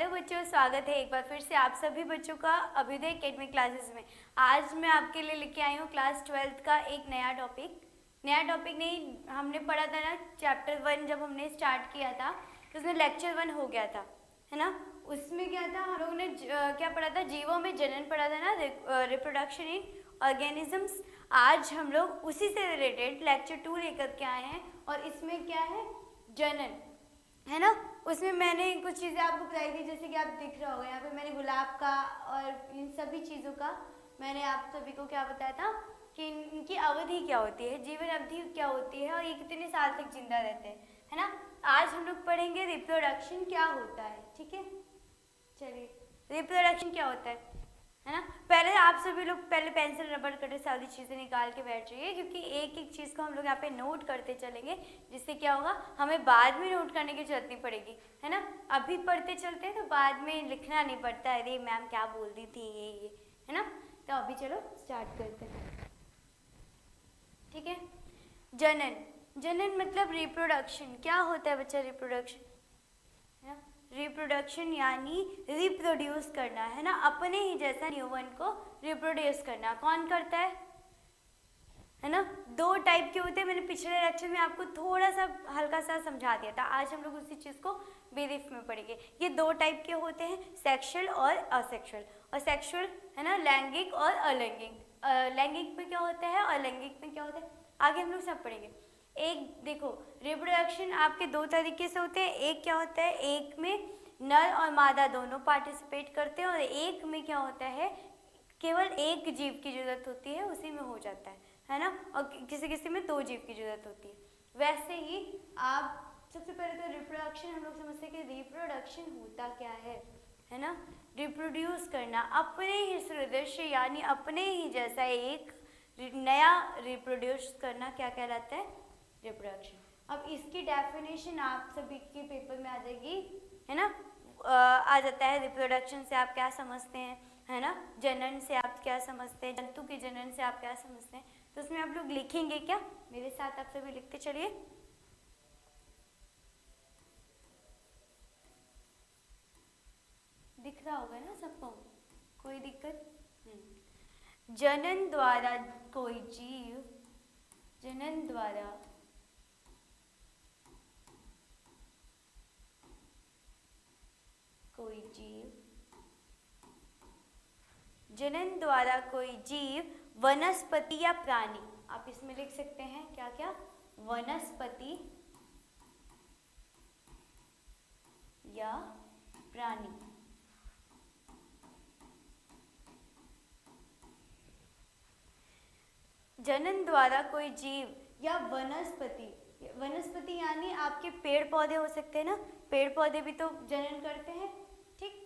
Hello बच्चों, स्वागत है एक बार फिर से आप सभी बच्चों का अभ्युदय एकेडमी क्लासेस में। आज मैं आपके लिए लेके आई हूँ क्लास 12th का एक नया टॉपिक नहीं, हमने पढ़ा था ना चैप्टर 1 जब हमने स्टार्ट किया था तो उसमें लेक्चर 1 हो गया था, है ना। उसमें क्या था, हम लोगों ने क्या पढ़ा था, जीवों में जनन पढ़ा था ना, रिप्रोडक्शन इन ऑर्गेनिजम्स। आज हम लोग उसी से रिलेटेड लेक्चर 2 लेकर के आए हैं और इसमें क्या है, जनन, है ना। उसमें मैंने कुछ चीज़ें आपको बताई थी, जैसे कि आप दिख रहा होगा यहाँ पे मैंने गुलाब का और इन सभी चीज़ों का मैंने आप सभी को क्या बताया था कि इनकी अवधि क्या होती है, जीवन अवधि क्या होती है और ये कितने साल तक जिंदा रहते हैं, है ना। आज हम लोग पढ़ेंगे रिप्रोडक्शन क्या होता है, ठीक है। चलिए, रिप्रोडक्शन क्या होता है ना। पहले आप सभी लोग पहले पेंसिल रबड़ कटर सारी चीज़ें निकाल के बैठ जाइए, क्योंकि एक एक चीज़ को हम लोग यहाँ पे नोट करते चलेंगे, जिससे क्या होगा, हमें बाद में नोट करने की जरूरत नहीं पड़ेगी, है ना। अभी पढ़ते चलते हैं तो बाद में लिखना नहीं पड़ता, अरे मैम क्या बोल रही थी ये, है ना। तो अभी चलो स्टार्ट करते हैं, ठीक है। जनन मतलब रिप्रोडक्शन। क्या होता है बच्चा रिप्रोडक्शन, है ना। रिप्रोडक्शन यानी रिप्रोड्यूस करना, है ना, अपने ही जैसा न्यूबॉर्न को रिप्रोड्यूस करना। कौन करता है ना। दो टाइप के होते हैं, मैंने पिछले लेक्चर में आपको थोड़ा सा हल्का सा समझा दिया था, आज हम लोग उसी चीज़ को ब्रीफ में पढ़ेंगे। ये दो टाइप के होते हैं, सेक्सुअल और असेक्सुअल। और सेक्सुअल है ना, लैंगिक और अलैंगिक। लैंगिक में क्या होता है और लैंगिक में क्या होता है, आगे हम लोग सब पढ़ेंगे। एक देखो, रिप्रोडक्शन आपके दो तरीके से होते हैं। एक क्या होता है, एक में नर और मादा दोनों पार्टिसिपेट करते हैं, और एक में क्या होता है, केवल एक जीव की जरूरत होती है, उसी में हो जाता है ना। और किसी किसी में दो जीव की जरूरत होती है। वैसे ही आप सबसे पहले तो रिप्रोडक्शन हम लोग समझते हैं कि रिप्रोडक्शन होता क्या है ना। रिप्रोड्यूस करना, अपने ही सदृश्य यानी अपने ही जैसा एक नया रिप्रोड्यूस करना क्या कहलाता है, रिप्रोडक्शन। अब इसकी डेफिनेशन आप सभी के पेपर में आ जाएगी, है ना। आ जाता है रिप्रोडक्शन से आप क्या समझते हैं, है ना। जनन से आप क्या समझते हैं, जंतु के जनन से आप क्या समझते हैं। तो उसमें आप लोग लिखेंगे क्या, मेरे साथ आप सभी लिखते चलिए। दिख रहा होगा ना सबको, कोई दिक्कत। जनन द्वारा कोई जीव, जनन द्वारा कोई जीव, जनन द्वारा कोई जीव, वनस्पति या प्राणी, आप इसमें लिख सकते हैं क्या क्या, वनस्पति या प्राणी। जनन द्वारा कोई जीव या वनस्पति, वनस्पति यानी आपके पेड़ पौधे हो सकते हैं ना, पेड़ पौधे भी तो जनन करते हैं, ठीक।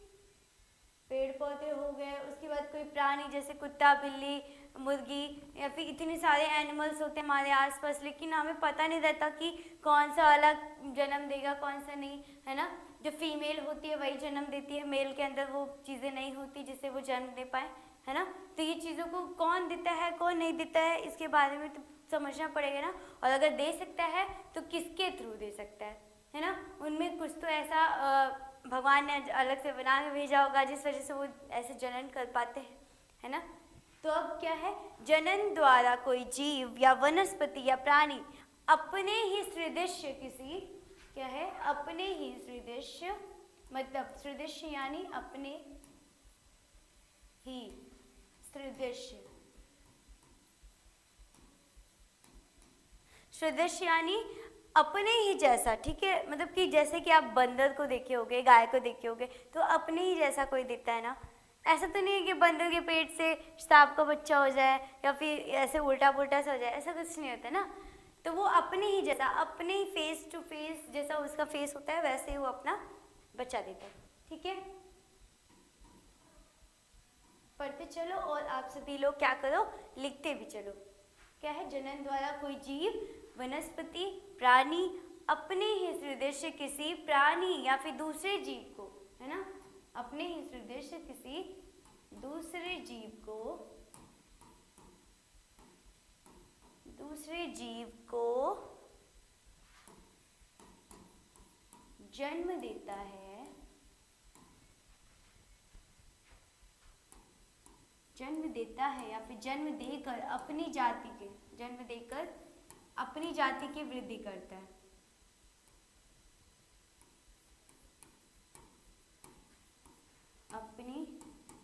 पेड़ पौधे हो गए, उसके बाद कोई प्राणी जैसे कुत्ता, बिल्ली, मुर्गी, या फिर इतने सारे एनिमल्स होते हैं हमारे आसपास, लेकिन हमें पता नहीं रहता कि कौन सा अलग जन्म देगा कौन सा नहीं, है ना। जो फीमेल होती है वही जन्म देती है, मेल के अंदर वो चीज़ें नहीं होती जिससे वो जन्म दे पाए, है ना। तो ये चीज़ों को कौन देता है कौन नहीं देता है, इसके बारे में तो समझना पड़ेगा ना। और अगर दे सकता है तो किसके थ्रू दे सकता है ना। उनमें कुछ तो ऐसा भगवान ने अलग से बना के भेजा होगा जिस वजह से वो ऐसे जनन कर पाते हैं, है ना। तो अब क्या है, जनन द्वारा कोई जीव या वनस्पति या प्राणी अपने ही सदृश्य किसी, क्या है, अपने ही सदृश्य, मतलब सदृश्य यानी अपने ही सदृश्य, सदृश्य यानी अपने ही जैसा, ठीक है। मतलब कि जैसे कि आप बंदर को देखे होगे, गाय को देखे होगे, तो अपने ही जैसा कोई दिखता है ना। ऐसा तो नहीं है कि बंदर के पेट से सांप का बच्चा हो जाए या फिर ऐसे उल्टा पुल्टा सा हो जाए, ऐसा कुछ नहीं होता ना। तो वो अपने ही जैसा, अपने ही फेस टू फेस जैसा उसका फेस होता है, वैसे ही वो अपना बच्चा देता है, ठीक है। पढ़ते चलो और आप सभी लोग क्या करो, लिखते भी चलो। क्या है, जनन द्वारा कोई जीव, वनस्पति, प्राणी अपने ही सदृश्य किसी प्राणी या फिर दूसरे जीव को, है ना, अपने ही सदृश्य किसी दूसरे जीव को, दूसरे जीव को जन्म देता है, देता है या फिर जन्म देकर अपनी जाति की वृद्धि करता है। अपनी,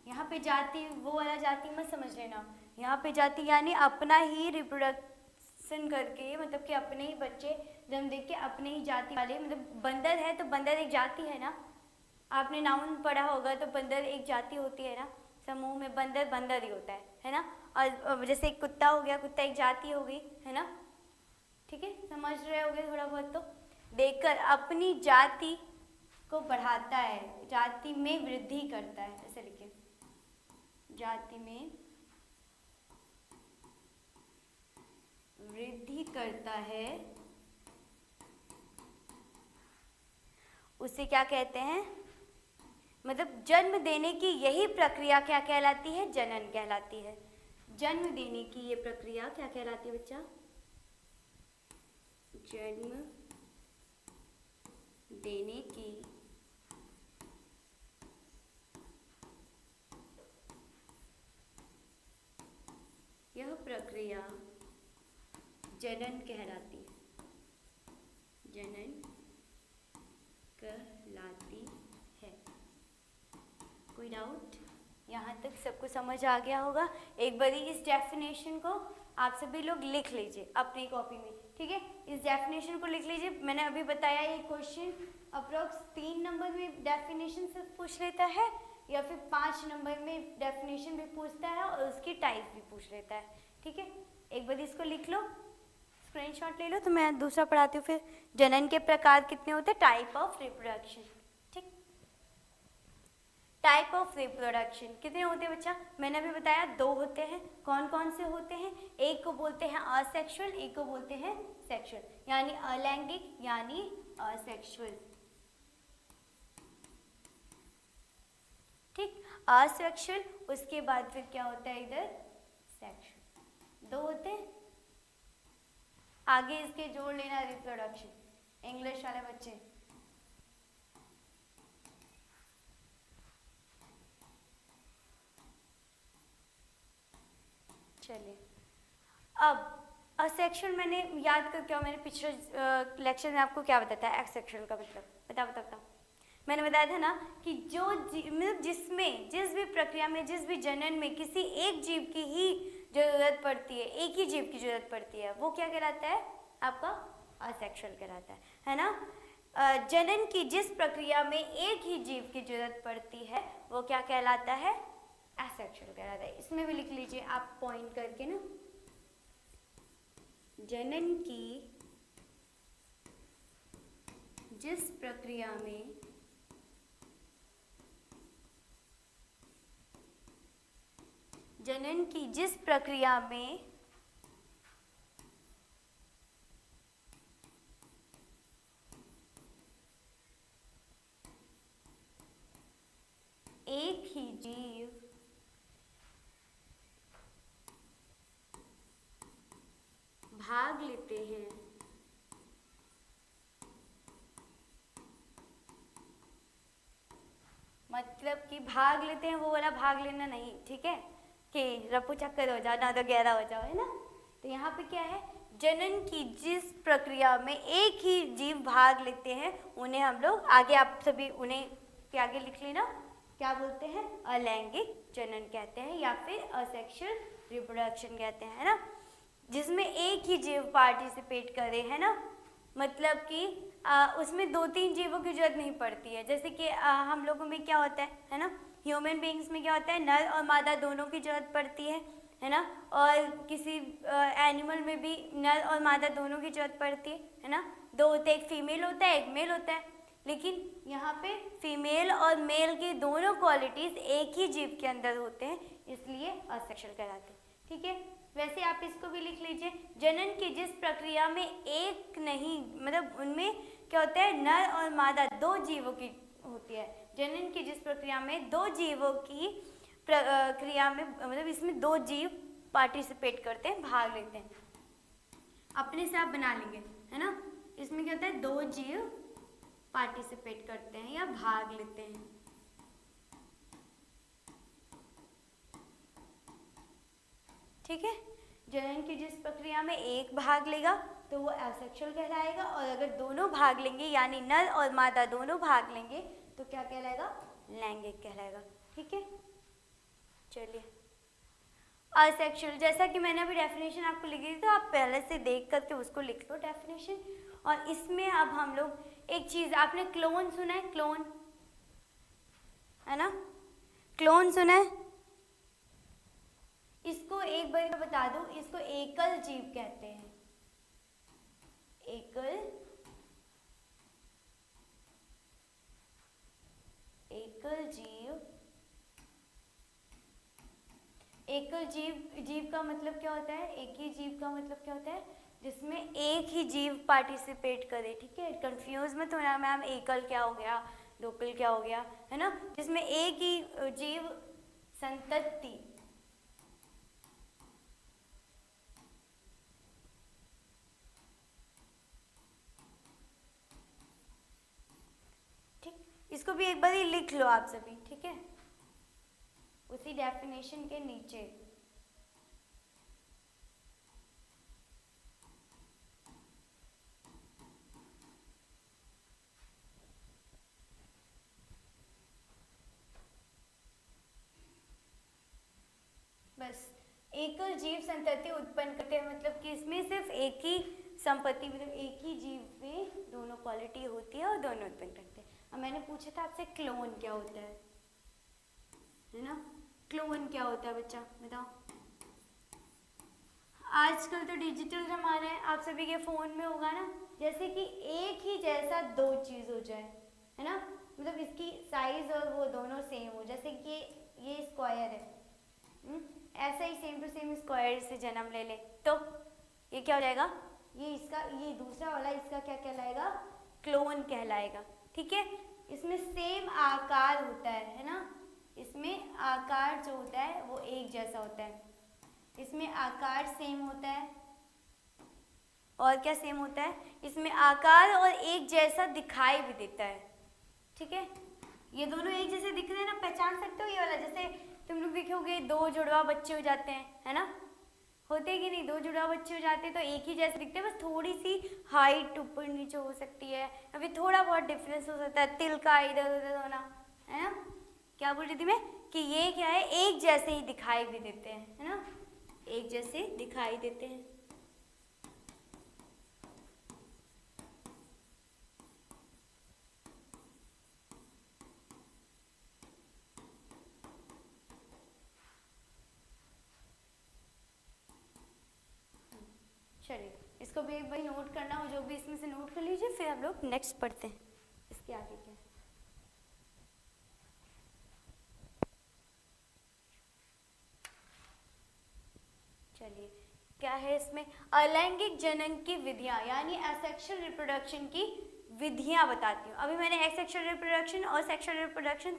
यहाँ पे जाति वो वाला जाति मत समझ लेना, यहाँ पे जाति यानी अपना ही रिप्रोडक्शन करके, मतलब कि अपने ही बच्चे जन्म दे के अपने ही जाति वाले, मतलब बंदर है तो बंदर एक जाति है ना, आपने नाउन पढ़ा होगा तो बंदर एक जाति होती है ना, समूह में बंदर बंदर ही होता है ना। और जैसे एक कुत्ता हो गया, कुत्ता एक जाति हो गई, है ना, ठीक है, समझ रहे होगे थोड़ा बहुत। तो देकर अपनी जाति को बढ़ाता है, जाति में वृद्धि करता है, ऐसे लिखिए, जाति में वृद्धि करता है, उसे क्या कहते हैं, मतलब जन्म देने की यही प्रक्रिया क्या कहलाती है, जनन कहलाती है। जन्म देने की ये प्रक्रिया क्या कहलाती है बच्चा, जन्म देने की यह प्रक्रिया जनन कहलाती है, जनन कहलाती है। कोई डाउट? यहाँ तक सबको समझ आ गया होगा। एक बारी इस डेफिनेशन को आप सभी लोग लिख लीजिए अपनी कॉपी में, ठीक है, इस डेफिनेशन को लिख लीजिए। मैंने अभी बताया ये क्वेश्चन अप्रोक्स 3 नंबर में डेफिनेशन से पूछ लेता है या फिर 5 नंबर में डेफिनेशन भी पूछता है और उसकी टाइप भी पूछ लेता है, ठीक है। एक बार इसको लिख लो, स्क्रीनशॉट ले लो, तो मैं दूसरा पढ़ाती हूँ फिर। जनन के प्रकार कितने होते हैं, टाइप ऑफ रिप्रोडक्शन, ठीक, टाइप ऑफ रिप्रोडक्शन कितने होते हैं बच्चा, मैंने अभी बताया 2 होते हैं। कौन कौन से होते हैं, एक को बोलते हैं असेक्सुअल, एक को बोलते हैं सेक्सुअल, यानी अलैंगिक यानी असेक्सुअल, ठीक, असेक्सुअल, उसके बाद फिर क्या होता है इधर सेक्सुअल, 2 होते हैं। आगे इसके जोड़ लेना रिप्रोडक्शन, इंग्लिश वाले बच्चे, चलिए। अब असेक्सुअल मैंने याद कर क्या, मैंने पिछले लेक्चर में आपको क्या बताया था एक्सेक्सुअल का मतलब, बताओ। मैंने बताया था ना कि जो मतलब जिसमें जिस भी प्रक्रिया में, जिस भी जनन में किसी एक जीव की ही जरूरत पड़ती है, एक ही जीव की जरूरत पड़ती है, वो क्या कहलाता है आपका असेक्सुअल कहलाता है ना। जनन की जिस प्रक्रिया में एक ही जीव की जरूरत पड़ती है वो क्या कहलाता है, एसेक्सुअल कहलाता है। इसमें भी लिख लीजिए आप पॉइंट करके ना, जनन की जिस प्रक्रिया में एक ही जीव भाग लेते हैं, मतलब कि भाग लेते हैं वो वाला भाग लेना नहीं, ठीक है, कि रफू चक्कर हो जाओ ना तो गहरा हो जाओ, है ना। तो यहाँ पे क्या है, जनन की जिस प्रक्रिया में एक ही जीव भाग लेते हैं उन्हें हम लोग आगे, आप सभी उन्हें के आगे लिख लेना, क्या बोलते हैं, अलैंगिक जनन कहते हैं या फिर असेक्सुअल रिप्रोडक्शन कहते हैं, है ना। जिसमें एक ही जीव पार्टिसिपेट करे, है ना, मतलब कि उसमें 2-3 जीवों की जरूरत नहीं पड़ती है। जैसे कि हम लोगों में क्या होता है ना, ह्यूमन बीइंग्स में क्या होता है, नर और मादा दोनों की जरूरत पड़ती है ना, और किसी एनिमल में भी नर और मादा दोनों की जरूरत पड़ती है ना। 2 होते हैं, एक फीमेल होता है एक मेल होता है, लेकिन यहाँ पे फीमेल और मेल की दोनों क्वालिटीज एक ही जीव के अंदर होते हैं, इसलिए असेक्सुअल कहलाते हैं, ठीक है। वैसे आप इसको भी लिख लीजिए, जनन की जिस प्रक्रिया में एक नहीं, मतलब उनमें क्या होता है, नर और मादा 2 जीवों की होती है। जनन की जिस प्रक्रिया में 2 जीवों की प्रक्रिया में, मतलब इसमें 2 जीव पार्टिसिपेट करते हैं, भाग लेते हैं, अपने से आप बना लेंगे, है ना। इसमें क्या होता है, 2 जीव पार्टिसिपेट करते हैं या भाग लेते हैं। ठीक है। जनन की जिस प्रक्रिया में एक भाग लेगा तो वो एसेक्सुअल कहलाएगा, और अगर दोनों भाग लेंगे यानी नर और मादा दोनों भाग लेंगे तो क्या कहलाएगा, लैंगिक कहलाएगा। ठीक है, चलिए असेक्सुअल, जैसा कि मैंने अभी डेफिनेशन आपको लिखी थी तो आप पहले से देख करके उसको लिख लो डेफिनेशन। और इसमें अब हम लोग एक चीज, आपने क्लोन सुना है, क्लोन है ना, क्लोन सुना है, इसको एक बार मैं बता दूं, इसको एकल जीव कहते हैं, एकल जीव। एकल जीव का मतलब क्या होता है, एक ही जीव का मतलब क्या होता है, जिसमें एक ही जीव पार्टिसिपेट करे। ठीक है, कंफ्यूज मत होना मैम, एकल क्या हो गया, लोकल क्या हो गया, है ना, जिसमें एक ही जीव संतति इसको भी एक बार ही लिख लो आप सभी। ठीक है, उसी डेफिनेशन के नीचे बस एकल जीव संतति उत्पन्न करते हैं, मतलब कि इसमें सिर्फ एक ही संपत्ति, मतलब एक ही जीव में दोनों क्वालिटी होती है और दोनों उत्पन्न करते हैं। अब मैंने पूछा था आपसे क्लोन क्या होता है ना, क्लोन क्या होता है बच्चा बताओ। आजकल तो डिजिटल जमाना है, आप सभी के फोन में होगा ना, जैसे कि एक ही जैसा दो चीज हो जाए, है ना, मतलब इसकी साइज और वो दोनों सेम हो, जैसे कि ये स्क्वायर है, ऐसा ही सेम टू सेम स्क्वायर से जन्म ले ले तो ये क्या हो जाएगा, ये इसका, ये दूसरा वाला इसका क्या कहलाएगा, क्लोन कहलाएगा। ठीक है, इसमें सेम आकार होता है ना, इसमें आकार जो होता है वो एक जैसा होता है, इसमें आकार सेम होता है, और क्या सेम होता है, इसमें आकार और एक जैसा दिखाई भी देता है। ठीक है, ये दोनों एक जैसे दिख रहे हैं ना, पहचान सकते हो ये वाला, जैसे तुम लोग देखोगे दो जुड़वा बच्चे हो जाते हैं, है ना, होते कि नहीं, दो जुड़वा बच्चे हो जाते हैं तो एक ही जैसे दिखते हैं, बस थोड़ी सी हाइट ऊपर नीचे हो सकती है, अभी थोड़ा बहुत डिफरेंस हो सकता है, तिल का इधर उधर होना, है ना। क्या बोल रही थी मैं, कि ये क्या है, एक जैसे ही दिखाई भी देते हैं, है ना, एक जैसे दिखाई देते हैं। चलिए इसको भी एक बार नोट करना हो, जो भी इसमें से नोट कर लीजिए, फिर हम लोग नेक्स्ट पढ़ते हैं इसके आगे क्या। चलिए क्या है इसमें, अलैंगिक जनन की विधियां, यानी असेक्सुअल रिप्रोडक्शन की विधियां बताती हूँ। अभी मैंने एसेक्सुअल रिप्रोडक्शन और सेक्सुअल रिप्रोडक्शन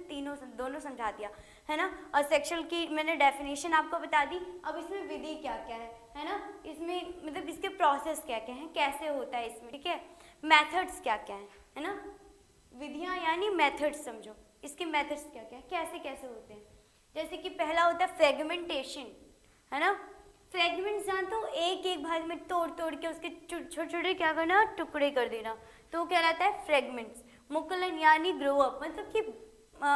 दोनों समझा दिया, है ना। असेक्सुअल की मैंने डेफिनेशन आपको बता दी, अब इसमें विधि क्या क्या है ना, इसमें मतलब इसके प्रोसेस क्या क्या हैं, कैसे होता है इसमें, ठीक है, मेथड्स क्या क्या है ना, विधियां यानी मेथड्स समझो, इसके मेथड्स क्या क्या है, कैसे कैसे होते हैं। जैसे कि पहला होता है फ्रेगमेंटेशन, है ना, फ्रेगमेंट्स जानते हो, एक एक भाग में तोड़ तोड़ के उसके छोटे छोटे क्या करना, टुकड़े कर देना, तो कहलाता है फ्रेगमेंट्स। मुकुलन यानी ग्रो अप, मतलब कि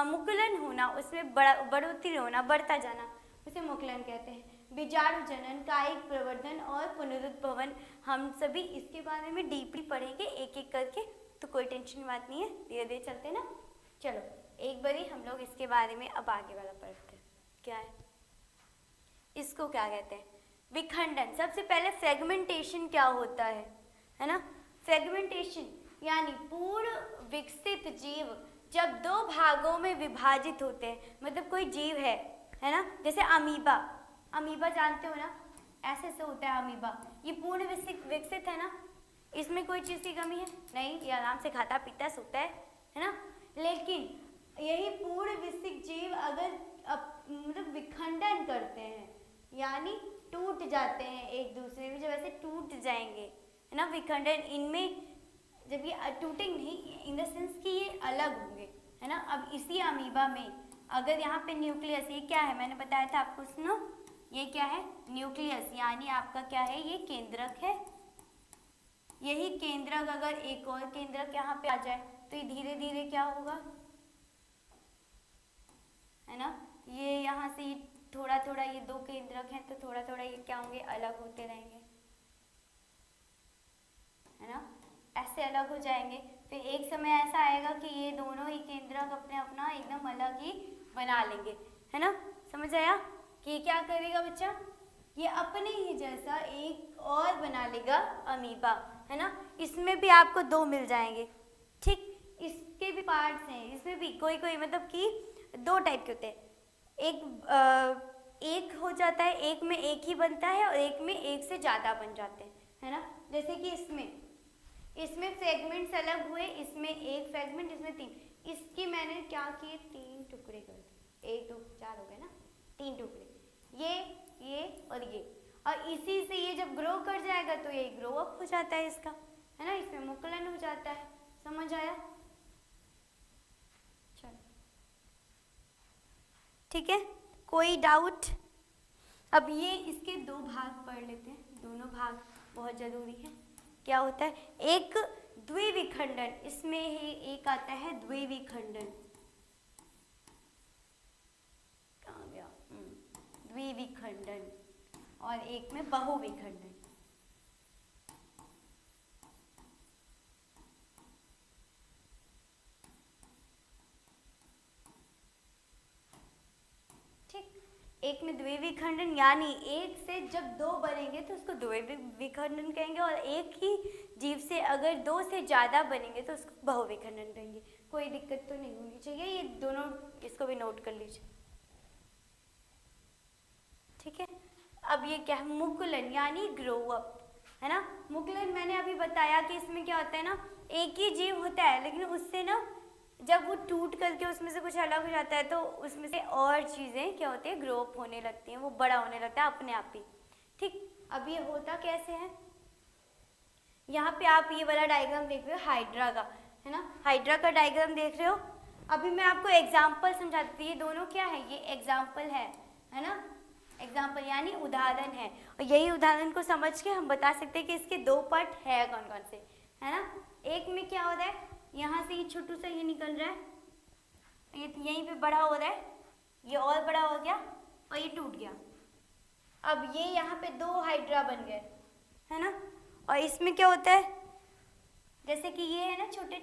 मुकुलन होना, उसमें बढ़ोतरी होना, बढ़ता जाना, उसे मुकुलन कहते हैं। बीजाणु जनन, कायिक प्रवर्धन और पुनरुत्भवन, हम सभी इसके बारे में डीपली पढ़ेंगे एक एक करके, तो कोई टेंशन की बात नहीं है, धीरे धीरे चलते ना। चलो एक बारी हम लोग इसके बारे में अब आगे वाला पढ़ते हैं, क्या है, इसको क्या कहते हैं, विखंडन। सबसे पहले फ्रेगमेंटेशन क्या होता है ना, फ्रेगमेंटेशन यानी पूर्ण विकसित जीव जब दो भागों में विभाजित होते हैं, मतलब कोई जीव है ना, जैसे अमीबा, अमीबा जानते हो ना, ऐसे से होता है अमीबा, ये पूर्ण विकसित है ना, इसमें कोई चीज़ की कमी है नहीं, ये आराम से खाता पीता सोता है ना। लेकिन यही पूर्ण विकसित जीव अगर मतलब विखंडन करते हैं, यानी टूट जाते हैं एक दूसरे में, जब ऐसे टूट जाएंगे, है ना, विखंडन, इनमें जब ये टूटेंगे नहीं, इन द सेंस कि ये अलग होंगे, है ना। अब इसी अमीबा में अगर यहाँ पे न्यूक्लियस, ये क्या है मैंने बताया था आपको, सुनो, ये क्या है, न्यूक्लियस, यानी आपका क्या है, ये केंद्रक है। यही केंद्रक अगर एक और केंद्रक यहाँ पे आ जाए तो ये धीरे धीरे क्या होगा, है ना, ये यहाँ से थोड़ा थोड़ा, ये दो केंद्रक हैं तो थोड़ा थोड़ा ये क्या होंगे, अलग होते रहेंगे, है ना, ऐसे अलग हो जाएंगे। फिर एक समय ऐसा आएगा कि ये दोनों ही केंद्रक अपने अपना एकदम अलग ही बना लेंगे, है ना। समझ आया कि ये क्या करेगा बच्चा, ये अपने ही जैसा एक और बना लेगा अमीबा, है ना। इसमें भी आपको दो मिल जाएंगे, ठीक। इसके भी पार्ट्स हैं, इसमें भी कोई कोई मतलब कि दो टाइप के होते हैं, एक हो जाता है, एक में एक ही बनता है और एक में एक से ज़्यादा बन जाते हैं, है ना। जैसे कि इसमें फ्रेगमेंट्स अलग हुए, इसमें एक फ्रेगमेंट, इसमें तीन, इसकी मैंने क्या किए, तीन टुकड़े कर दिए, एक दो चार हो गए ना, तीन टुकड़े, ये और ये, और इसी से ये जब ग्रो कर जाएगा तो ये ग्रो अप हो जाता है इसका, है ना, इसमें मुकुलन हो जाता है। समझ आया, चलो ठीक है, कोई डाउट। अब ये इसके दो भाग पढ़ लेते हैं, दोनों भाग बहुत जरूरी है। क्या होता है, एक द्विविखंडन, इसमें ही एक आता है द्विविखंडन, कहाँ गया, द्विविखंडन, और एक में बहुविखंडन। एक में द्विविखंडन, यानी एक से जब दो बनेंगे तो उसको द्विविखंडन कहेंगे, और एक ही जीव से अगर दो से ज़्यादा बनेंगे तो उसको बहुविखंडन कहेंगे। कोई दिक्कत तो नहीं होनी चाहिए, ये दोनों इसको भी नोट कर लीजिए, ठीक है। अब ये क्या है, मुकुलन यानी ग्रो अप, है ना। मुकुलन मैंने अभी बताया कि इसमें क्या होता है ना, एक ही जीव होता है लेकिन उससे ना जब वो टूट करके उसमें से कुछ अलग हो जाता है तो उसमें से और चीज़ें क्या होती है, ग्रो अप होने लगती हैं, वो बड़ा होने लगता है अपने आप ही, ठीक। अब ये होता कैसे है, यहाँ पे आप ये वाला डायग्राम देख रहे हो हाइड्रा का, है ना, हाइड्रा का डायग्राम देख रहे हो। अभी मैं आपको एग्जाम्पल समझाती हूँ, ये दोनों क्या है, ये एग्जाम्पल है ना, एग्जाम्पल यानी उदाहरण है, और यही उदाहरण को समझ के हम बता सकते हैं कि इसके दो पार्ट है कौन कौन से, है ना। एक में क्या हो रहा है, यहाँ से ये छोटू सा ये निकल रहा है, ये यहीं पे बड़ा हो रहा है, ये और बड़ा हो गया और ये टूट गया। अब ये यहाँ पे दो हाइड्रा बन गए, है ना। और इसमें क्या होता है, जैसे कि ये है ना छोटे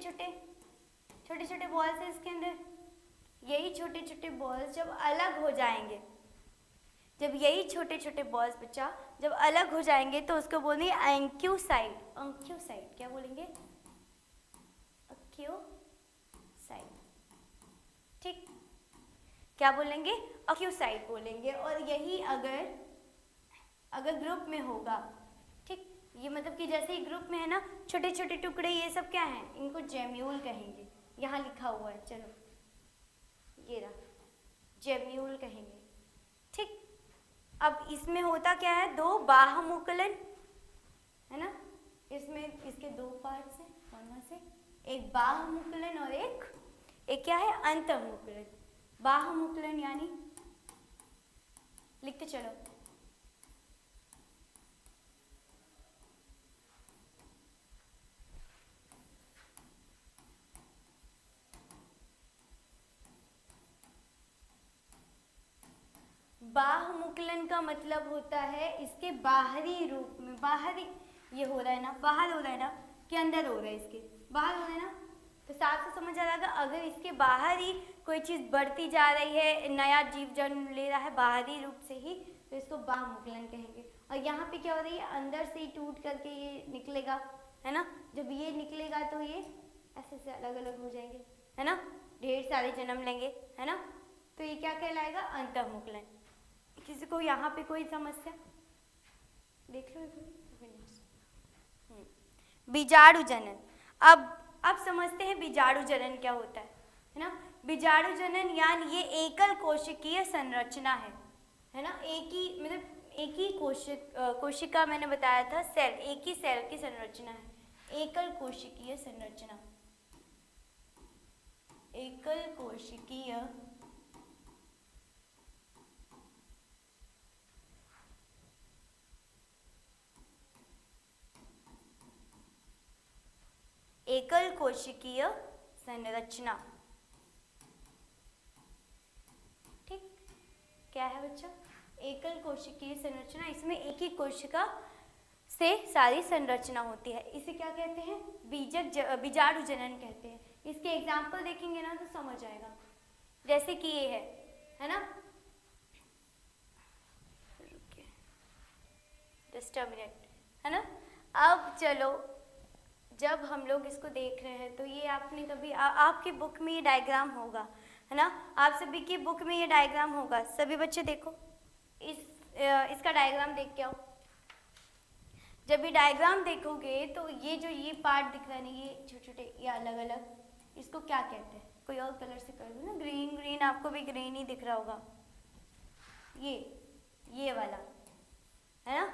छोटे बॉल्स है इसके अंदर, यही छोटे छोटे बॉल्स जब अलग हो जाएंगे, जब यही छोटे छोटे बॉल्स बच्चा जब अलग हो जाएंगे तो उसको बोलेंगे एंक्यूसाइड, अंक्यूसाइड, क्या बोलेंगे, अक्यूसाइड, ठीक, क्या बोलेंगे, अक्यूसाइड बोलेंगे। और यही अगर ग्रुप में होगा, ठीक, ये मतलब कि जैसे ही ग्रुप में है ना छोटे छोटे टुकड़े, ये सब क्या हैं, इनको जेम्यूल कहेंगे, यहाँ लिखा हुआ है, चलो ये रहा, जेम्यूल कहेंगे, ठीक। अब इसमें होता क्या है, दो बाह्यमुकुलन, है ना, इसमें इसके दो पार्ट्स हैं, कौन से, एक बाह्यमुकुलन और एक क्या है, अंतःमुकुलन। बाह्यमुकुलन यानी लिखते चलो, बाह्यमुकुलन का मतलब होता है इसके बाहरी रूप में, बाहरी ये हो रहा है ना, बाहर हो रहा है ना कि अंदर हो रहा है, इसके बाहर हो रहा है ना, तो साफ से समझ आ रहा है अगर इसके बाहर ही कोई चीज़ बढ़ती जा रही है, नया जीव जन्म ले रहा है बाहरी रूप से ही, तो इसको बाह्यमुकुलन कहेंगे। और यहाँ पे क्या हो रही है, अंदर से ही टूट करके ये निकलेगा, है ना, जब ये निकलेगा तो ये ऐसे से अलग अलग हो जाएंगे, है ना, ढेर सारे जन्म लेंगे, है ना, तो ये क्या कहलाएगा, अंतःमुकुलन। किसी को यहाँ पे कोई समस्या, देख लो बीजाणु जनन। अब समझते हैं बीजाणु जनन क्या होता है ना। बीजाणु जनन यानी ये एकल कोशिकीय संरचना है ना, एक ही मतलब एक ही कोशिका मैंने बताया था, सेल, एक ही सेल की संरचना है, एकल कोशिकीय संरचना, एकल कोशिकीय एकल कोशिकीय संरचना। ठीक, क्या है बच्चा? एकल कोशिकीय संरचना। इसमें एक ही कोशिका से सारी संरचना होती है। इसे क्या कहते हैं? बीजाणु जनन कहते हैं। इसके एग्जाम्पल देखेंगे ना तो समझ आएगा। जैसे कि ये है ना, जस्ट अ मिनट, है ना। अब चलो, जब हम लोग इसको देख रहे हैं तो ये आपने कभी आपकी बुक में ये डायग्राम होगा, है ना। आप सभी की बुक में ये डायग्राम होगा। सभी बच्चे देखो, इसका डायग्राम देख के आओ। जब ये डायग्राम देखोगे तो ये जो ये पार्ट दिख रहा है ना, ये छोटे छोटे, ये अलग अलग, इसको क्या कहते हैं? कोई और कलर से कर दो ना, ग्रीन ग्रीन, आपको भी ग्रीन ही दिख रहा होगा। ये वाला, है ना,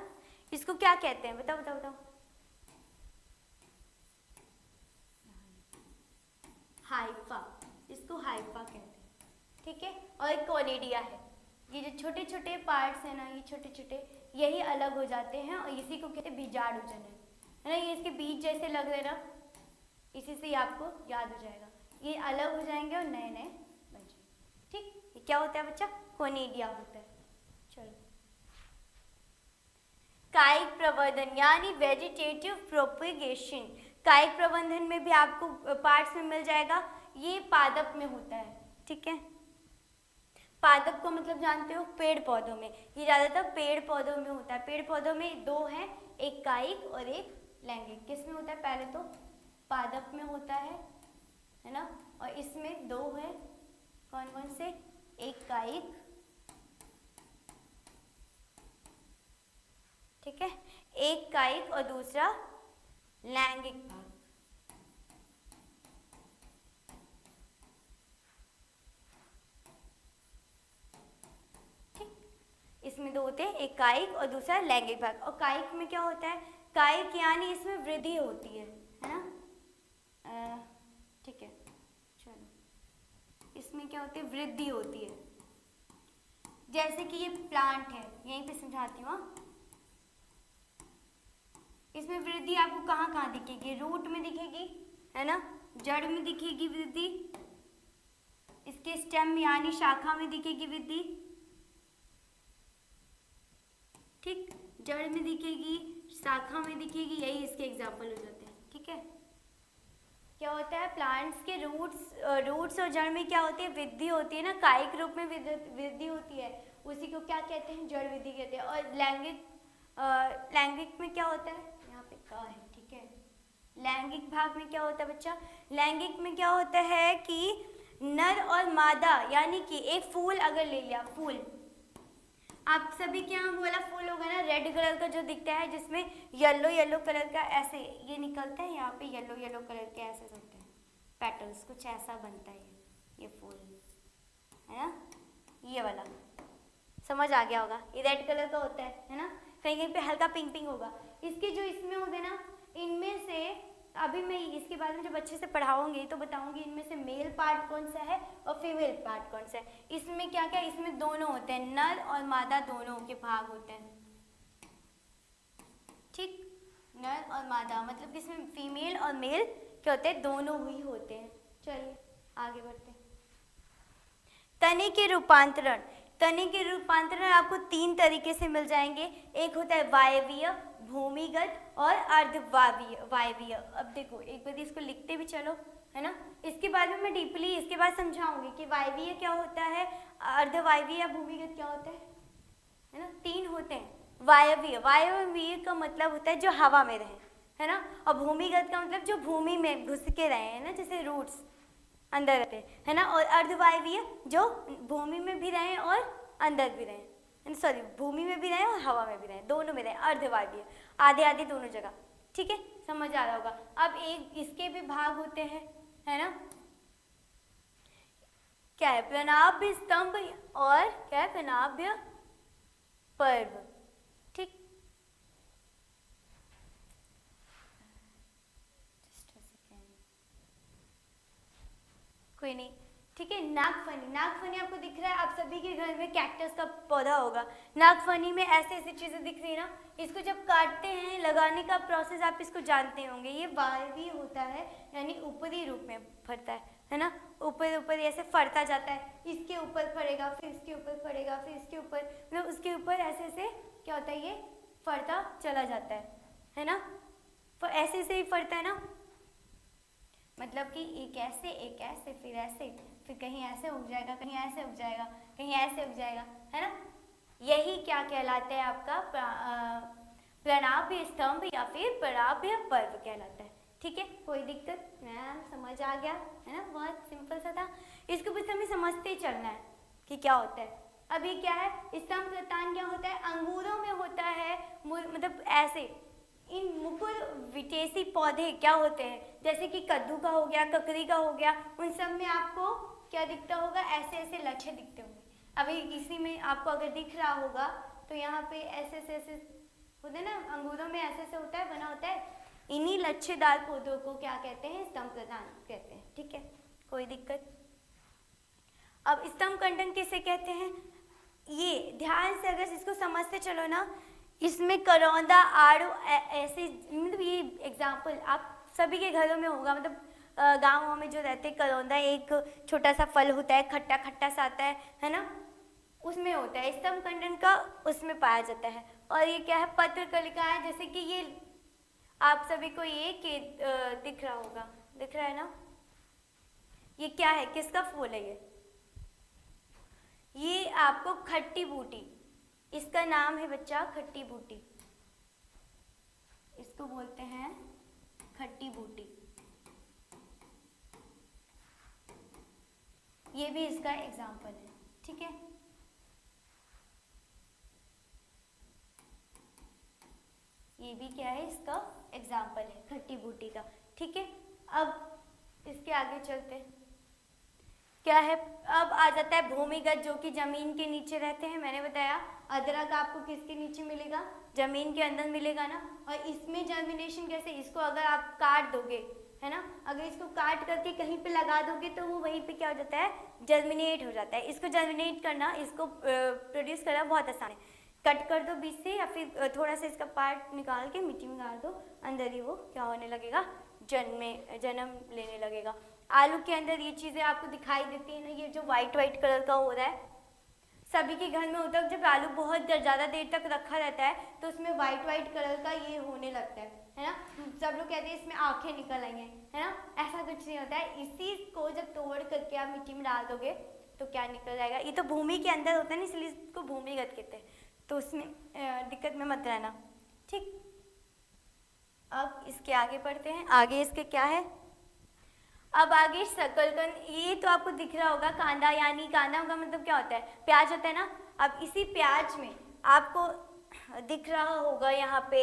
इसको क्या कहते हैं? बताओ बताओ बताओ। हाइफा, इसको हाइफा कहते हैं। ठीक है, और एक कोनिडिया है। ये जो छोटे छोटे पार्ट्स हैं ना, ये छोटे छोटे, यही अलग हो जाते हैं और इसी को कहते हैं बीजाणु जनन, है ना। ये इसके बीज जैसे लग रहे ना, इसी से आपको याद हो जाएगा। ये अलग हो जाएंगे और नए नए बन जाएंगे। ठीक, ये क्या होता है बच्चा? कोनिडिया होता है। चलो, कायिक प्रवर्धन यानी वेजिटेटिव प्रोपेगेशन। कायिक प्रवर्धन में भी आपको पार्ट्स में मिल जाएगा। ये पादप में होता है। ठीक है, पादप को मतलब जानते हो, पेड़ पौधों में। ये ज्यादातर पेड़ पौधों में होता है। पेड़ पौधों में दो हैं, एक कायिक और एक लैंगिक। किस में होता है? पहले तो पादप में होता है ना, और इसमें दो है। कौन कौन से? एक कायिक, ठीक है, एक कायिक और दूसरा लैंगिक भाग। ठीक, इसमें दो होते हैं, एक कायिक और दूसरा लैंगिक भाग। और कायिक में क्या होता है? कायिक यानी इसमें वृद्धि होती है ना। ठीक है, चलो, इसमें क्या होती है? वृद्धि होती है। जैसे कि ये प्लांट है, यहीं पे समझाती हूँ। इसमें वृद्धि आपको कहाँ कहाँ दिखेगी? रूट में दिखेगी, है ना, जड़ में दिखेगी वृद्धि, इसके स्टेम यानी शाखा में दिखेगी वृद्धि। ठीक, जड़ में दिखेगी, शाखा में दिखेगी, यही इसके एग्जाम्पल हो जाते हैं। ठीक है, क्या होता है? प्लांट्स के रूट्स और जड़ में क्या होती है? वृद्धि होती है ना। कायिक रूप में वृद्धि होती है, उसी को क्या कहते हैं? जड़ वृद्धि कहते हैं। और लैंगिक में क्या होता है? यहाँ पे का है, ठीक है। लैंगिक भाग में क्या होता है बच्चा? लैंगिक में क्या होता है कि नर और मादा, यानी कि एक फूल अगर ले लिया, फूल, आप सभी के यहाँ बोला फूल होगा ना, रेड कलर का जो दिखता है, जिसमें येलो येलो कलर का ऐसे ये निकलता है, यहाँ पे येलो येलो कलर के ऐसे होते हैं पेटल्स, कुछ ऐसा बनता है ये फूल, है ना। ये वाला समझ आ गया होगा, ये रेड कलर का होता है ना, कहीं कहीं पे हल्का पिंक पिंक होगा। इसके जो इसमें होते हैं ना, इनमें से अभी मैं इसके बारे में जब अच्छे से पढ़ाऊंगी तो बताऊंगी इनमें से मेल पार्ट कौन सा है और फीमेल पार्ट कौन सा है। इसमें क्या क्या, इसमें दोनों होते हैं, नर और मादा दोनों के भाग होते हैं। ठीक, नर और मादा मतलब इसमें फीमेल और मेल क्या होते हैं? दोनों ही होते हैं। चलिए आगे बढ़ते हैं। तने के रूपांतरण। तने के रूपांतरण आपको तीन तरीके से मिल जाएंगे। एक होता है वायवीय, भूमिगत और अर्धवायवीय। अब देखो एक बार इसको लिखते भी चलो, है ना। इसके बाद में मैं डीपली इसके बाद समझाऊंगी कि वायवीय क्या होता है, अर्धवायवीय या भूमिगत क्या होता है ना। तीन होते हैं। वायवीय का मतलब होता है जो हवा में रहे, है ना, और भूमिगत का मतलब जो भूमि में घुस के रहे, है ना, जैसे रूट्स अंदर रहते हैं, है ना। और अर्धवायवीय जो भूमि में भी रहें और अंदर भी रहें, सॉरी भूमि में भी रहें और हवा में भी रहें, दोनों में रहें, अर्धवायवीय, आधे आधे दोनों जगह। ठीक है, समझ आ रहा होगा। अब एक इसके भी भाग होते हैं, है ना, क्या है? प्रणनाभ्य स्तंभ और क्या है? प्रणनाभ्य पर्व। ठीक, कोई नहीं, ठीक है। नागफनी, नागफनी आपको दिख रहा है, आप सभी के घर में कैक्टस का पौधा होगा। नागफनी में ऐसे ऐसी चीज़ें दिख रही है ना, इसको जब काटते हैं, लगाने का प्रोसेस आप इसको जानते होंगे, ये वायवीय होता है, यानी ऊपरी रूप में फरता है ना, ऊपर ऊपर ऐसे फरता जाता है, इसके ऊपर फरेगा, फिर इसके ऊपर फरेगा, फिर इसके ऊपर, मतलब उसके ऊपर ऐसे ऐसे क्या होता है, ये फरता चला जाता है ना, ऐसे ऐसे ही फरता है ना, मतलब कि एक ऐसे फिर कहीं ऐसे उग जाएगा, कहीं ऐसे उग जाएगा, कहीं ऐसे उग जाएगा, है ना। यही क्या कहलाता है आपका प्रणाभ्य स्तंभ या फिर प्रणाभ्य पर्व कहलाता है। ठीक है, कोई दिक्कत? मैम समझ आ गया है ना, बहुत सिंपल सा था। इसको बस हमें समझते ही चलना है कि क्या होता है। अभी क्या है, स्तंभ प्रतान क्या होता है, अंगूरों में होता है, मतलब ऐसे इन मुकुल विटेसी पौधे क्या होते हैं, जैसे कि कद्दू का हो गया, ककड़ी का हो गया, उन सब में आपको क्या दिखता होगा, ऐसे ऐसे लच्छे दिखते होंगे। अभी किसी में आपको अगर दिख रहा होगा तो यहाँ पे ऐसे ऐसे ऐसे होते हैं ना, अंगूरों में ऐसे ऐसे होता है, बना होता है। इन्हीं लच्छेदार पौधों को क्या कहते हैं, स्तंभ प्रधान कहते हैं। ठीक है, कोई दिक्कत? अब स्तंभ कंडन किसे कहते हैं, ये ध्यान से अगर इसको समझते चलो ना, इसमें करौंदा, आड़ू ऐसे, मतलब ये एग्जाम्पल आप सभी के घरों में होगा, मतलब गाँवों में जो रहते हैं, करौंदा एक छोटा सा फल होता है, खट्टा खट्टा सा आता है ना, उसमें होता है। स्तंभ कंडन का उसमें पाया जाता है। और ये क्या है, पत्र कलिकाएं, जैसे कि ये आप सभी को ये दिख रहा होगा, दिख रहा है ना, ये क्या है, किसका फूल है ये आपको खट्टी बूटी, इसका नाम है बच्चा खट्टी बूटी, इसको बोलते हैं खट्टी बूटी। ये भी इसका एग्जाम्पल है। ठीक है, ये भी क्या है, इसका एग्जाम्पल है खट्टी बूटी का। ठीक है, अब इसके आगे चलते हैं। क्या है, अब आ जाता है भूमिगत, जो कि जमीन के नीचे रहते हैं। मैंने बताया अदरक आपको किसके नीचे मिलेगा, जमीन के अंदर मिलेगा ना। और इसमें जर्मिनेशन कैसे, इसको अगर आप काट दोगे, है ना, अगर इसको काट करके कहीं पे लगा दोगे तो वो वहीं पे क्या हो जाता है, जर्मिनेट हो जाता है। इसको जर्मिनेट करना, इसको प्रोड्यूस करना बहुत आसान है। कट कर दो बीच से, या फिर थोड़ा सा इसका पार्ट निकाल के मिट्टी में गाड़ दो, अंदर ही वो क्या होने लगेगा, जन्म लेने लगेगा। आलू के अंदर ये चीज़ें आपको दिखाई देती है ना, ये जो वाइट वाइट कलर का हो रहा है, सभी के घर में होता है। जब आलू बहुत ज़्यादा देर तक रखा रहता है तो उसमें वाइट वाइट कलर का ये होने लगता है ना। सब लोग कहते हैं इसमें आंखें निकल आई हैं, है ना, ऐसा कुछ नहीं होता है। इसी को जब तोड़ करके आप मिट्टी में डाल दोगे तो क्या निकल जाएगा। ये तो भूमि के अंदर होता है ना, इसलिए इसको भूमिगत कहते हैं, तो उसमें दिक्कत में मत रहना। ठीक, अब इसके आगे पढ़ते हैं। आगे इसके क्या है, अब आगे शकलकंद, ये तो आपको दिख रहा होगा, कांदा, यानी कांदा का मतलब क्या होता है, प्याज होता है ना। अब इसी प्याज में आपको दिख रहा होगा यहाँ पे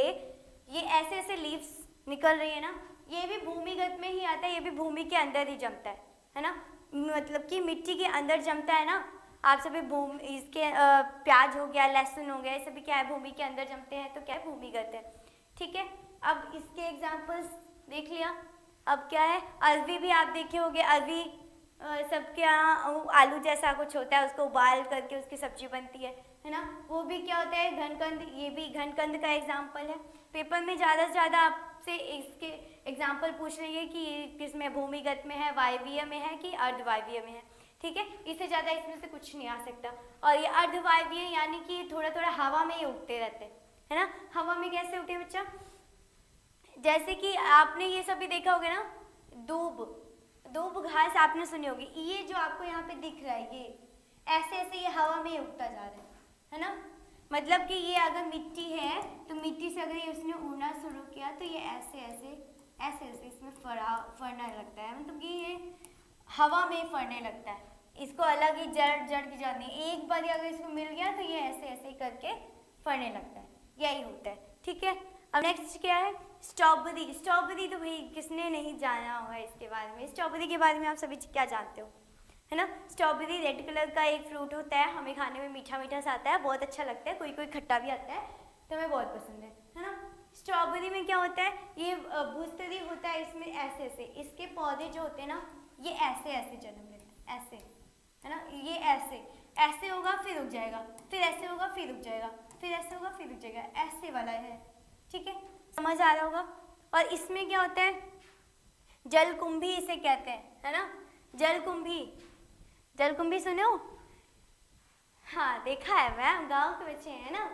ये ऐसे ऐसे लीव्स निकल रही है ना, ये भी भूमिगत में ही आता है, ये भी भूमि के अंदर ही जमता है ना, मतलब कि मिट्टी के अंदर जमता है ना। आप सभी इसके प्याज हो गया, लहसुन हो गया, ये सभी क्या है, भूमि के अंदर जमते हैं, तो क्या है, भूमिगत है। ठीक है, अब इसके एग्जाम्पल्स देख लिया। अब क्या है, अरवी भी आप देखे होंगे, अरवी सबके यहाँ आलू जैसा कुछ होता है, उसको उबाल करके उसकी सब्जी बनती है ना। वो भी क्या होता है, घनकंद, ये भी घनकंद का एग्जाम्पल है। पेपर में ज़्यादा से ज़्यादा आपसे इसके एग्जाम्पल पूछ लेंगे कि ये किस में, भूमिगत में है, वायवीय में है कि अर्धवायवीय में है। ठीक है, इससे ज़्यादा इसमें से कुछ नहीं आ सकता। और ये अर्धवायवीय यानी कि थोड़ा थोड़ा हवा में ही उगते रहते हैं, है ना। हवा में कैसे उगते हैं बच्चा, जैसे कि आपने ये सभी देखा होगा ना, दूब घास आपने सुनी होगी, ये जो आपको यहाँ पे दिख रहा है, ये ऐसे ऐसे ये हवा में उगता जा रहा है ना। मतलब कि ये अगर मिट्टी है तो मिट्टी से अगर ये उसने उड़ना शुरू किया तो ये ऐसे ऐसे ऐसे ऐसे इसमें फरने लगता है, मतलब कि ये हवा में फरने लगता है। इसको अलग ही जड़ की जाती है, एक बार अगर इसको मिल गया तो ये ऐसे ऐसे करके फरने लगता है, यही होता है। ठीक है, अब नेक्स्ट क्या है, स्ट्रॉबेरी। स्ट्रॉबेरी तो भाई किसने नहीं जाना होगा इसके बारे में। स्ट्रॉबेरी के बारे में आप सभी क्या जानते हो, है ना। स्ट्रॉबेरी रेड कलर का एक फ्रूट होता है, हमें खाने में मीठा मीठा सा आता है, बहुत अच्छा लगता है, कोई कोई खट्टा भी आता है, तो हमें बहुत पसंद है ना। स्ट्रॉबेरी में क्या होता है, ये भूस्तरी होता है, इसमें ऐसे ऐसे इसके पौधे जो होते हैं ना, ये ऐसे ऐसे जन्म लेते हैं, ऐसे, है ना, ये ऐसे ऐसे होगा फिर रुक जाएगा, फिर ऐसे होगा फिर रुक जाएगा, फिर ऐसे होगा फिर रुक जाएगा, ऐसे वाला है। ठीक है, समझ आ रहा होगा। और इसमें क्या होता है, जलकुंभी इसे कहते हैं, है ना, जलकुंभी। जलकुंभी सुने हो? हाँ देखा है मैम, गांव के बच्चे हैं ना,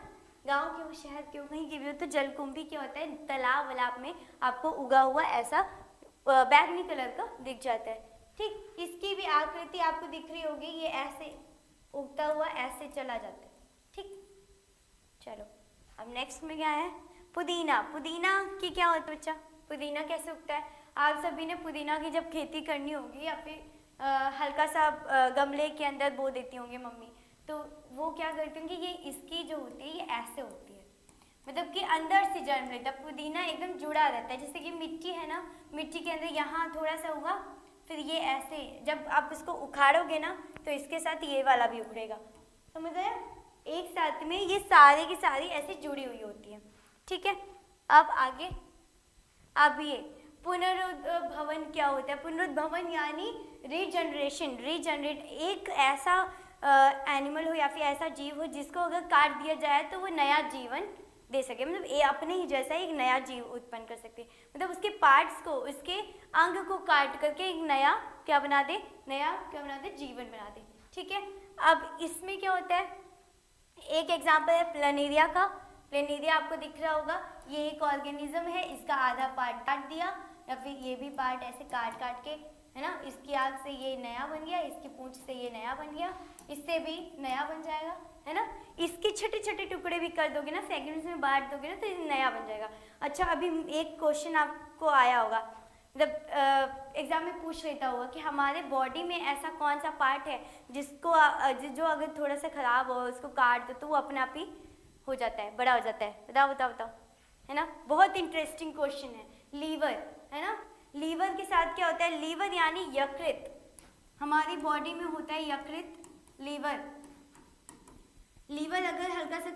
गांव के हो शहर के हो कहीं के भी हो, तो जलकुंभी क्या होता है, तालाब वालाब में आपको उगा हुआ ऐसा बैगनी कलर का दिख जाता है। ठीक, इसकी भी आकृति आपको दिख रही होगी, ये ऐसे उगता हुआ ऐसे चला जाता है। ठीक, चलो अब नेक्स्ट में क्या है, पुदीना। पुदीना की क्या होता है बच्चा, पुदीना कैसे उगता है? आप सभी ने पुदीना की जब खेती करनी होगी या फिर हल्का सा गमले के अंदर बो देती होंगी मम्मी, तो वो क्या करती होंगी, ये इसकी जो होती है ये ऐसे होती है, मतलब कि अंदर से जन्म लेता है। पुदीना एकदम जुड़ा रहता है, जैसे कि मिट्टी है ना, मिट्टी के अंदर यहाँ थोड़ा सा होगा, फिर ये ऐसे जब आप इसको उखाड़ोगे ना तो इसके साथ ये वाला भी उखड़ेगा, समझ आया? एक साथ में ये सारे की सारी ऐसे जुड़ी हुई होती है। ठीक है, अब आगे, अब ये पुनरुद्भवन क्या होता है? पुनरुद्भवन यानी रीजनरेशन, रीजनरेट। एक ऐसा एनिमल हो या फिर ऐसा जीव हो जिसको अगर काट दिया जाए तो वो नया जीवन दे सके, मतलब ये अपने ही जैसा एक नया जीव उत्पन्न कर सकते, मतलब उसके पार्ट्स को, उसके अंग को काट करके एक नया क्या बना दे, नया क्या बना दे, जीवन बना दे। ठीक है, अब इसमें क्या होता है, एक एग्जाम्पल है प्लेनेरिया का। प्लेनेरिया आपको दिख रहा होगा, ये एक ऑर्गेनिज्म है, इसका आधा पार्ट काट दिया या फिर ये भी पार्ट ऐसे काट काट के, है ना, इसकी आँख से ये नया बन गया, इसकी पूंछ से ये नया बन गया, इससे भी नया बन जाएगा, है ना। इसके छोटे छोटे टुकड़े भी कर दोगे ना, सेगमेंट्स में बांट दोगे ना, तो ये नया बन जाएगा। अच्छा, अभी एक क्वेश्चन आपको आया होगा, मतलब एग्जाम में पूछ लेता होगा कि हमारे बॉडी में ऐसा कौन सा पार्ट है जिसको जो अगर थोड़ा सा खराब हो उसको काट दो तो वो अपने आप ही हो जाता है, बड़ा हो जाता है। बताओ बताओ बताओ, है ना, बहुत इंटरेस्टिंग क्वेश्चन है। लीवर, है ना, लीवर के साथ क्या होता है, लीवर यानी यकृत, हमारी बॉडी में होता है यकृत, लीवर। लीवर अगर हल्का सा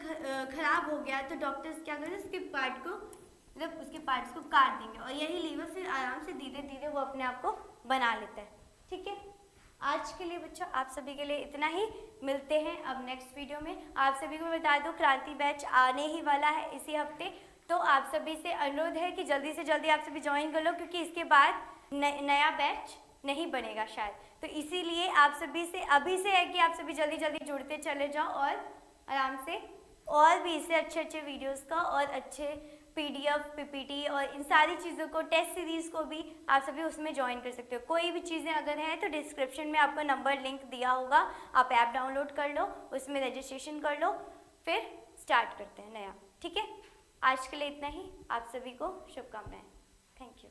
खराब हो गया तो डॉक्टर्स क्या करते हैं, उसके पार्ट को, मतलब उसके पार्ट्स को काट देंगे और यही लीवर फिर आराम से धीरे धीरे वो अपने आप को बना लेता है। ठीक है, आज के लिए बच्चों आप सभी के लिए इतना ही, मिलते हैं अब नेक्स्ट वीडियो में। आप सभी को बता दूं क्रांति बैच आने ही वाला है इसी हफ्ते, तो आप सभी से अनुरोध है कि जल्दी से जल्दी आप सभी ज्वाइन कर लो, क्योंकि इसके बाद नया बैच नहीं बनेगा शायद, तो इसीलिए आप सभी से अभी से है कि आप सभी जल्दी जल्दी जुड़ते चले जाओ और आराम से और भी इससे अच्छे अच्छे वीडियोस का और अच्छे PDF, PPT और इन सारी चीज़ों को, टेस्ट सीरीज़ को भी आप सभी उसमें ज्वाइन कर सकते हो। कोई भी चीज़ें अगर हैं तो डिस्क्रिप्शन में आपका नंबर लिंक दिया होगा, आप ऐप डाउनलोड कर लो, उसमें रजिस्ट्रेशन कर लो, फिर स्टार्ट करते हैं नया। ठीक है, आज के लिए इतना ही, आप सभी को शुभकामनाएं। Thank you.